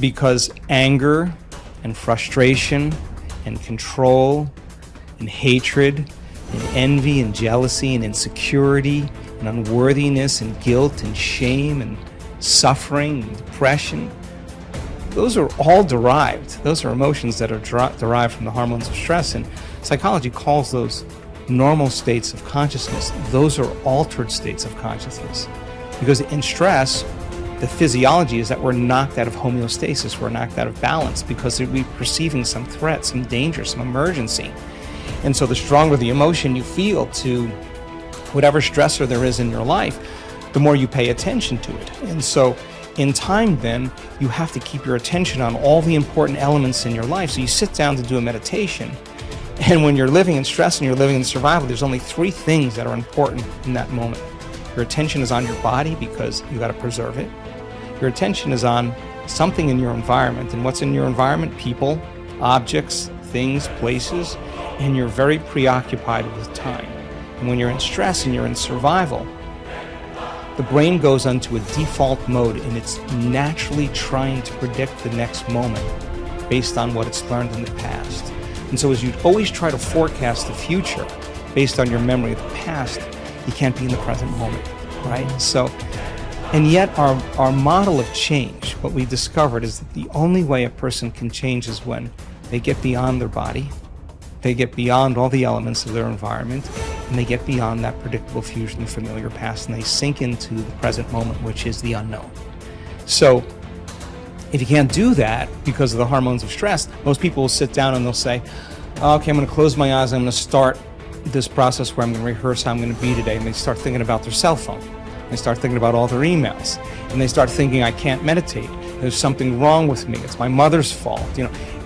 because anger and frustration and control and hatred and envy and jealousy and insecurity and unworthiness and guilt and shame and suffering and depression, those are all derived. Those are emotions that are derived from the hormones of stress, and psychology calls those normal states of consciousness. Those are altered states of consciousness. Because in stress, the physiology is that we're knocked out of homeostasis, we're knocked out of balance because we're perceiving some threat, some danger, some emergency. And so the stronger the emotion you feel to whatever stressor there is in your life, the more you pay attention to it. And so in time then, you have to keep your attention on all the important elements in your life. So you sit down to do a meditation, and when you're living in stress and you're living in survival, there's only 3 things that are important in that moment. Your attention is on your body because you got to preserve it. Your attention is on something in your environment, and what's in your environment? People, objects, things, places, and you're very preoccupied with time. And when you're in stress and you're in survival, the brain goes into a default mode, and it's naturally trying to predict the next moment based on what it's learned in the past. And so as you always try to forecast the future based on your memory of the past, you can't be in the present moment, right? So, and yet our model of change, what we discovered is that the only way a person can change is when they get beyond their body, they get beyond all the elements of their environment, and they get beyond that predictable future and familiar past, and they sink into the present moment, which is the unknown. So if you can't do that because of the hormones of stress, most people will sit down and they'll say, okay, I'm going to close my eyes, I'm going to start this process where I'm going to rehearse how I'm going to be today, and they start thinking about their cell phone. They start thinking about all their emails, and they start thinking, I can't meditate. There's something wrong with me. It's my mother's fault,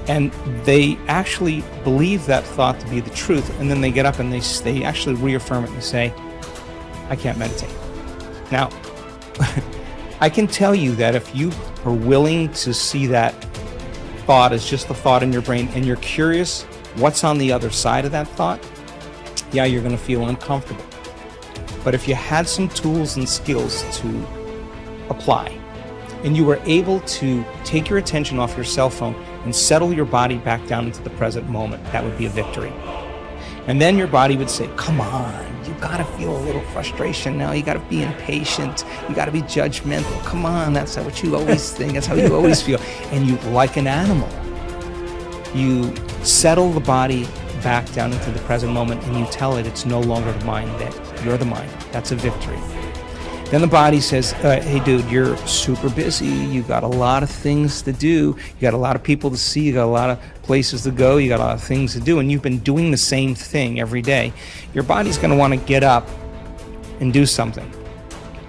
And they actually believe that thought to be the truth, and then they get up and they actually reaffirm it and say, I can't meditate. Now, I can tell you that if you are willing to see that thought as just the thought in your brain, and you're curious what's on the other side of that thought, yeah, you're going to feel uncomfortable. But if you had some tools and skills to apply, and you were able to take your attention off your cell phone and settle your body back down into the present moment, that would be a victory. And then your body would say, come on, you gotta feel a little frustration now, you gotta be impatient, you gotta be judgmental, come on, that's what you always think, that's how you always feel. And you, like an animal, you settle the body back down into the present moment, and you tell it it's no longer the mind, that you're the mind. That's a victory. Then the body says, hey dude, you're super busy, you got a lot of things to do, you got a lot of people to see, you got a lot of places to go, you got a lot of things to do, and you've been doing the same thing every day. Your body's going to want to get up and do something.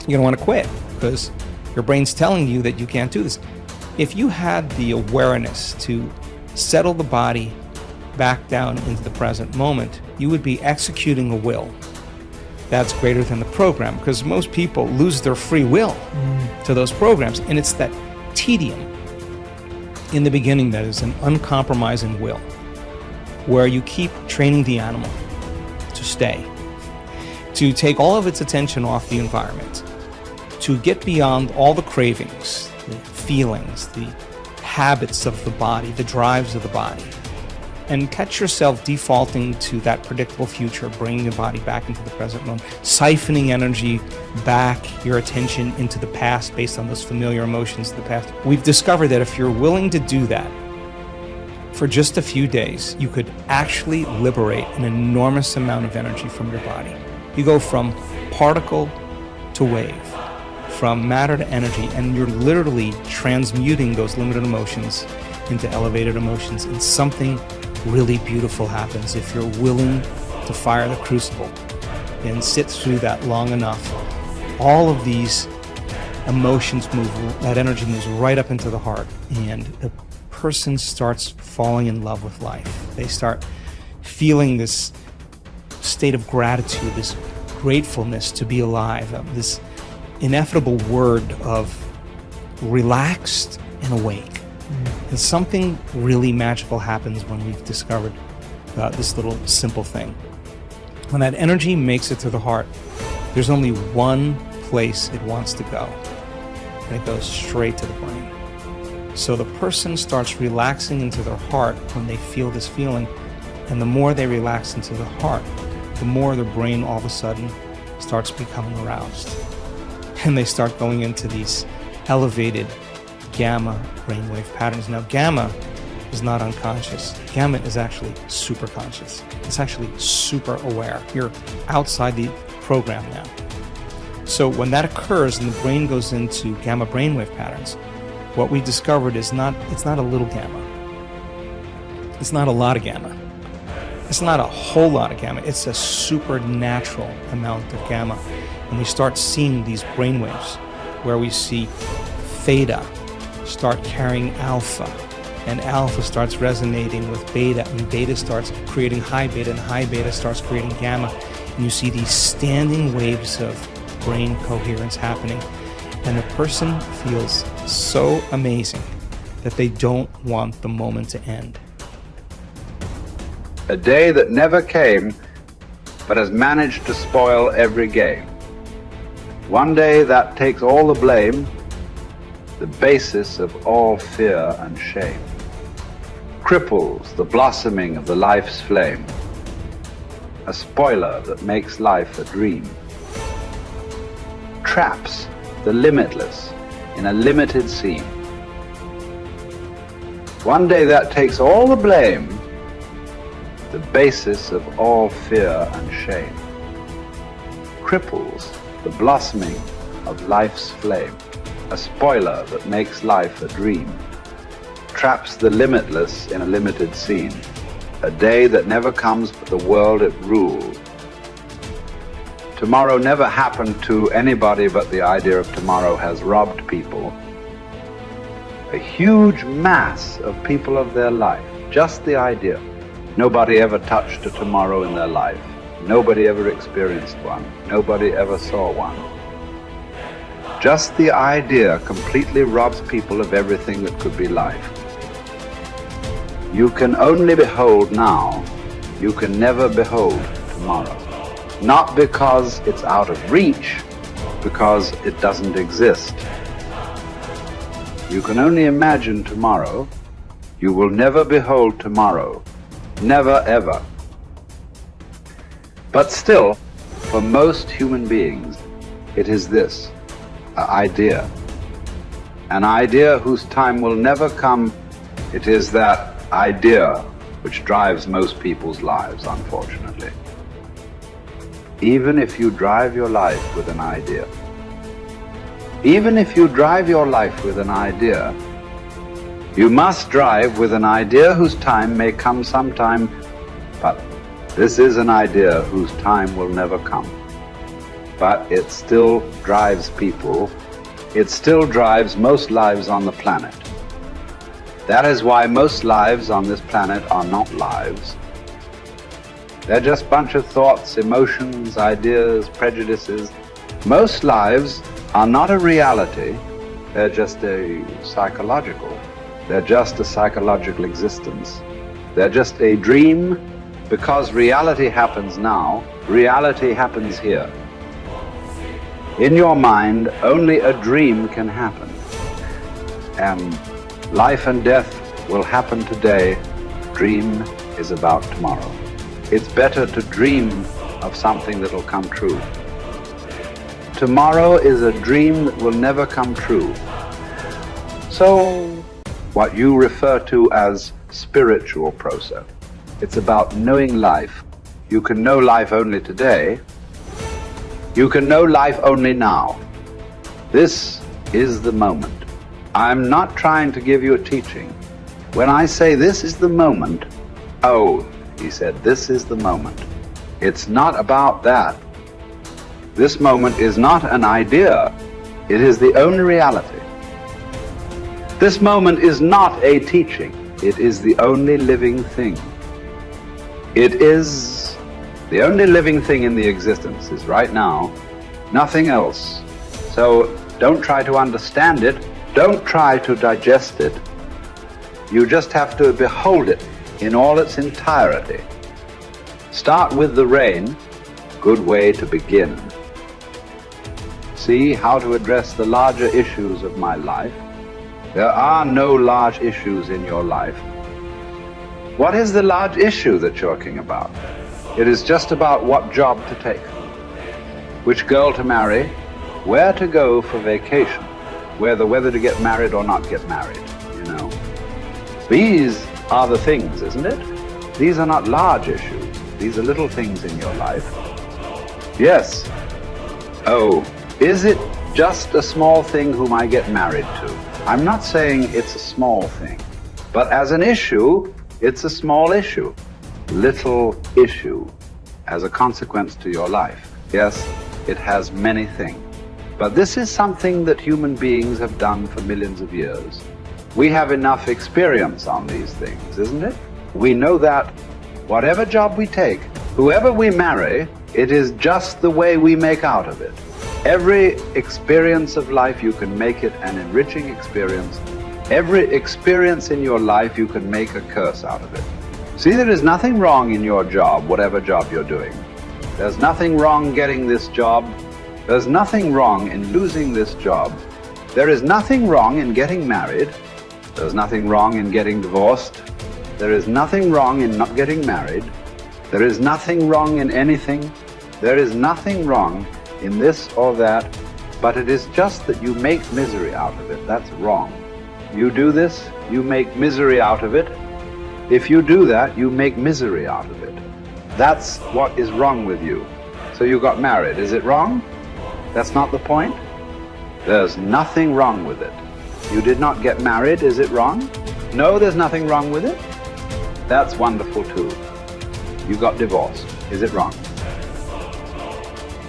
You're going to want to quit because your brain's telling you that you can't do this. If you had the awareness to settle the body back down into the present moment, you would be executing a will that's greater than the program, because most people lose their free will to those programs, and it's that tedium in the beginning that is an uncompromising will, where you keep training the animal to stay, to take all of its attention off the environment, to get beyond all the cravings, the feelings, the habits of the body, the drives of the body, and catch yourself defaulting to that predictable future, bringing the body back into the present moment, siphoning energy back, your attention into the past based on those familiar emotions of the past. We've discovered that if you're willing to do that for just a few days, you could actually liberate an enormous amount of energy from your body. You go from particle to wave, from matter to energy, and you're literally transmuting those limited emotions into elevated emotions, and something really beautiful happens if you're willing to fire the crucible and sit through that long enough. All of these emotions move, that energy moves right up into the heart, and a person starts falling in love with life. They start feeling this state of gratitude, this gratefulness to be alive, this ineffable word of relaxed and awake. And something really magical happens when we've discovered this little simple thing. When that energy makes it to the heart, there's only one place it wants to go, and it goes straight to the brain. So the person starts relaxing into their heart when they feel this feeling, and the more they relax into the heart, the more their brain all of a sudden starts becoming aroused. And they start going into these elevated gamma brainwave patterns. Now, gamma is not unconscious. Gamma is actually super conscious. It's actually super aware. You're outside the program now. So when that occurs and the brain goes into gamma brainwave patterns, what we discovered is it's not a little gamma. It's not a lot of gamma. It's not a whole lot of gamma. It's a supernatural amount of gamma. And we start seeing these brainwaves where we see theta start carrying alpha, and alpha starts resonating with beta, and beta starts creating high beta, and high beta starts creating gamma. And you see these standing waves of brain coherence happening. And the person feels so amazing that they don't want the moment to end. A day that never came, but has managed to spoil every game. One day that takes all the blame, the basis of all fear and shame. Cripples the blossoming of the life's flame. A spoiler that makes life a dream. Traps the limitless in a limited scene. One day that takes all the blame, the basis of all fear and shame. Cripples the blossoming of life's flame. A spoiler that makes life a dream. Traps the limitless in a limited scene. A day that never comes but the world it ruled. Tomorrow never happened to anybody, but the idea of tomorrow has robbed people. A huge mass of people of their life. Just the idea. Nobody ever touched a tomorrow in their life. Nobody ever experienced one. Nobody ever saw one. Just the idea completely robs people of everything that could be life. You can only behold now. You can never behold tomorrow. Not because it's out of reach, because it doesn't exist. You can only imagine tomorrow. You will never behold tomorrow. Never, ever. But still, for most human beings, it is this, an idea. An idea whose time will never come. It is that idea which drives most people's lives, unfortunately. Even if you drive your life with an idea, even if you drive your life with an idea, you must drive with an idea whose time may come sometime, but this is an idea whose time will never come. But it still drives people. It still drives most lives on the planet. That is why most lives on this planet are not lives. They're just a bunch of thoughts, emotions, ideas, prejudices. Most lives are not a reality. They're just a psychological. They're just a psychological existence. They're just a dream, because reality happens now. Reality happens here. In your mind, only a dream can happen. And life and death will happen today. Dream is about tomorrow. It's better to dream of something that will come true. Tomorrow is a dream that will never come true. So, what you refer to as spiritual process, it's about knowing life. You can know life only today. You can know life only now. This is the moment. I'm not trying to give you a teaching. When I say this is the moment, oh, he said, this is the moment. It's not about that. This moment is not an idea. It is the only reality. This moment is not a teaching. It is the only living thing. It is the only living thing in the existence is right now, nothing else. So don't try to understand it. Don't try to digest it. You just have to behold it in all its entirety. Start with the rain, good way to begin. See how to address the larger issues of my life. There are no large issues in your life. What is the large issue that you're talking about? It is just about what job to take, which girl to marry, where to go for vacation, whether to get married or not get married, you know. These are the things, isn't it? These are not large issues. These are little things in your life. Yes. Oh, is it just a small thing whom I get married to? I'm not saying it's a small thing, but as an issue, it's a small issue. Little issue as a consequence to your life. Yes, it has many things. But this is something that human beings have done for millions of years. We have enough experience on these things, isn't it? We know that whatever job we take, whoever we marry, it is just the way we make out of it. Every experience of life, you can make it an enriching experience. Every experience in your life, you can make a curse out of it. See, there is nothing wrong in your job, whatever job you're doing. There's nothing wrong getting this job. There's nothing wrong in losing this job. There is nothing wrong in getting married. There's nothing wrong in getting divorced. There is nothing wrong in not getting married. There is nothing wrong in anything. There is nothing wrong in this or that, but it is just that you make misery out of it. That's wrong. You do this, you make misery out of it. If you do that, you make misery out of it. That's what is wrong with you. So you got married. Is it wrong? That's not the point. There's nothing wrong with it. You did not get married. Is it wrong? No, there's nothing wrong with it. That's wonderful too. You got divorced. Is it wrong?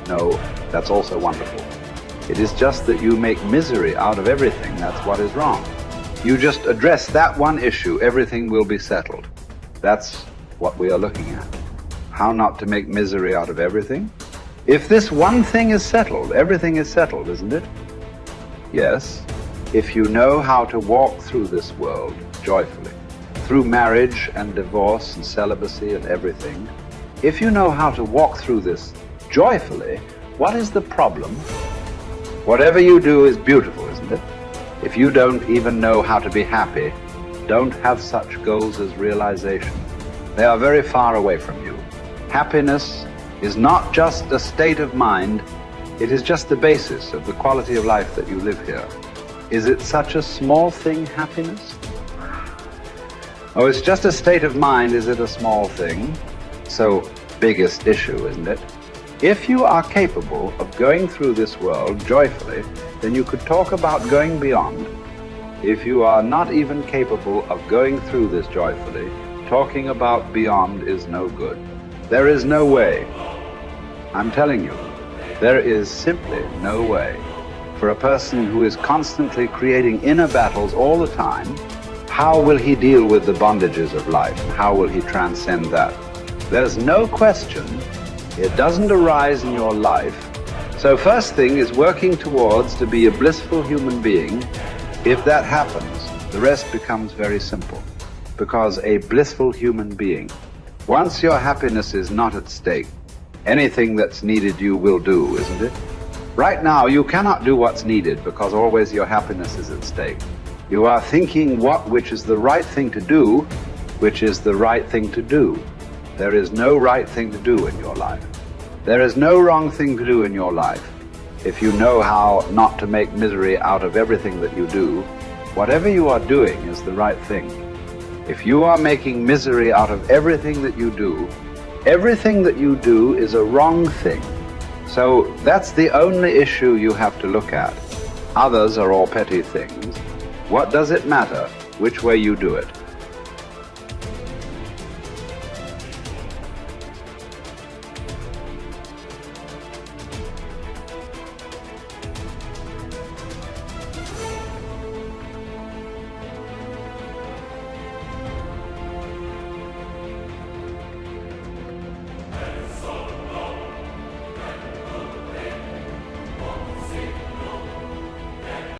No, that's also wonderful. It is just that you make misery out of everything. That's what is wrong. You just address that one issue, everything will be settled. That's what we are looking at. How not to make misery out of everything. If this one thing is settled, everything is settled, isn't it? Yes. If you know how to walk through this world joyfully, through marriage and divorce and celibacy and everything, if you know how to walk through this joyfully, what is the problem? Whatever you do is beautiful, isn't it? If you don't even know how to be happy, don't have such goals as realization. They are very far away from you. Happiness is not just a state of mind, it is just the basis of the quality of life that you live here. Is it such a small thing, happiness? Oh, it's just a state of mind, is it a small thing? So, biggest issue, isn't it? If you are capable of going through this world joyfully, then you could talk about going beyond. If you are not even capable of going through this joyfully, talking about beyond is no good. There is no way. I'm telling you, there is simply no way. For a person who is constantly creating inner battles all the time, how will he deal with the bondages of life? And how will he transcend that? There's no question. It doesn't arise in your life. So first thing is working towards to be a blissful human being. If that happens, the rest becomes very simple. Because a blissful human being, once your happiness is not at stake, anything that's needed you will do, isn't it? Right now, you cannot do what's needed because always your happiness is at stake. You are thinking which is the right thing to do, which is the right thing to do. There is no right thing to do in your life. There is no wrong thing to do in your life. If you know how not to make misery out of everything that you do, whatever you are doing is the right thing. If you are making misery out of everything that you do is a wrong thing. So that's the only issue you have to look at. Others are all petty things. What does it matter which way you do it?